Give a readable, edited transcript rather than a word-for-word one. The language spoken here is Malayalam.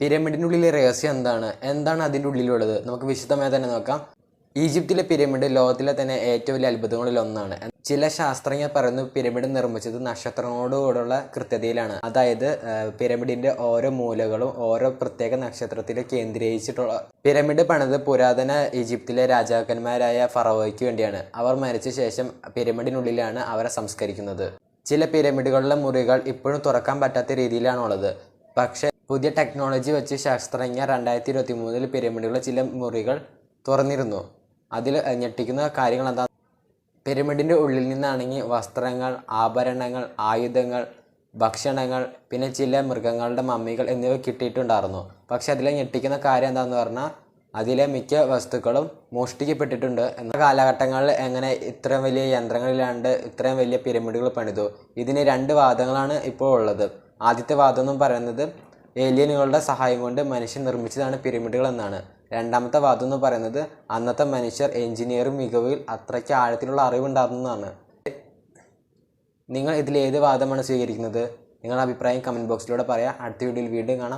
പിരമിഡിനുള്ളിലെ രഹസ്യം എന്താണ് അതിൻ്റെ ഉള്ളിലുള്ളത്? നമുക്ക് വിശദമായി തന്നെ നോക്കാം. ഈജിപ്തിലെ പിരമിഡ് ലോകത്തിലെ തന്നെ ഏറ്റവും വലിയ അത്ഭുതങ്ങളിൽ ഒന്നാണ്. ചില ശാസ്ത്രജ്ഞർ പറയുന്നു പിരമിഡ് നിർമ്മിച്ചത് നക്ഷത്രങ്ങളോടുകൂടുള്ള കൃത്യതയിലാണ്. അതായത് പിരമിഡിന്റെ ഓരോ മൂലകളും ഓരോ പ്രത്യേക നക്ഷത്രത്തിൽ കേന്ദ്രീകരിച്ചിട്ടുള്ള. പിരമിഡ് പണിത് പുരാതന ഈജിപ്തിലെ രാജാക്കന്മാരായ ഫറവോയ്ക്ക് വേണ്ടിയാണ്. അവർ മരിച്ച ശേഷം പിരമിഡിനുള്ളിലാണ് അവരെ സംസ്കരിക്കുന്നത്. ചില പിരമിഡുകളിലെ മുറികൾ ഇപ്പോഴും തുറക്കാൻ പറ്റാത്ത രീതിയിലാണുള്ളത്. പക്ഷേ പുതിയ ടെക്നോളജി വെച്ച് ശാസ്ത്രജ്ഞർ 2023 പിരമിഡുകളിലെ ചില മുറികൾ തുറന്നിരുന്നു. അതിൽ ഞെട്ടിക്കുന്ന കാര്യങ്ങൾ എന്താ? പിരമിഡിൻ്റെ ഉള്ളിൽ നിന്നാണെങ്കിൽ വസ്ത്രങ്ങൾ, ആഭരണങ്ങൾ, ആയുധങ്ങൾ, ഭക്ഷണങ്ങൾ, പിന്നെ ചില മൃഗങ്ങളുടെ മമ്മികൾ എന്നിവ കിട്ടിയിട്ടുണ്ടായിരുന്നു. പക്ഷെ അതിലെ ഞെട്ടിക്കുന്ന കാര്യം എന്താണെന്ന് പറഞ്ഞാൽ അതിലെ മിക്ക വസ്തുക്കളും മോഷ്ടിക്കപ്പെട്ടിട്ടുണ്ട്. എന്ന കാലഘട്ടങ്ങളിൽ എങ്ങനെ ഇത്രയും വലിയ യന്ത്രങ്ങളില്ലാണ്ട് ഇത്രയും വലിയ പിരമിഡുകൾ പണിതു? ഇതിന് 2 വാദങ്ങളാണ് ഇപ്പോൾ ഉള്ളത്. ആദ്യത്തെ വാദം എന്ന് പറയുന്നത് ഏലിയനുകളുടെ സഹായം കൊണ്ട് മനുഷ്യൻ നിർമ്മിച്ചതാണ് പിരമിഡുകൾ എന്നാണ്. രണ്ടാമത്തെ വാദം എന്ന് പറയുന്നത് അന്നത്തെ മനുഷ്യർ എഞ്ചിനീയറിംഗ് മികവിൽ അത്രയ്ക്ക് ആഴത്തിലുള്ള അറിവുണ്ടായിരുന്നതാണ്. നിങ്ങൾ ഇതിലേത് വാദമാണ് സ്വീകരിക്കുന്നത്? നിങ്ങളുടെ അഭിപ്രായം കമൻറ്റ് ബോക്സിലൂടെ പറയാം. അടുത്ത വീഡിയോയിൽ വീണ്ടും കാണാം.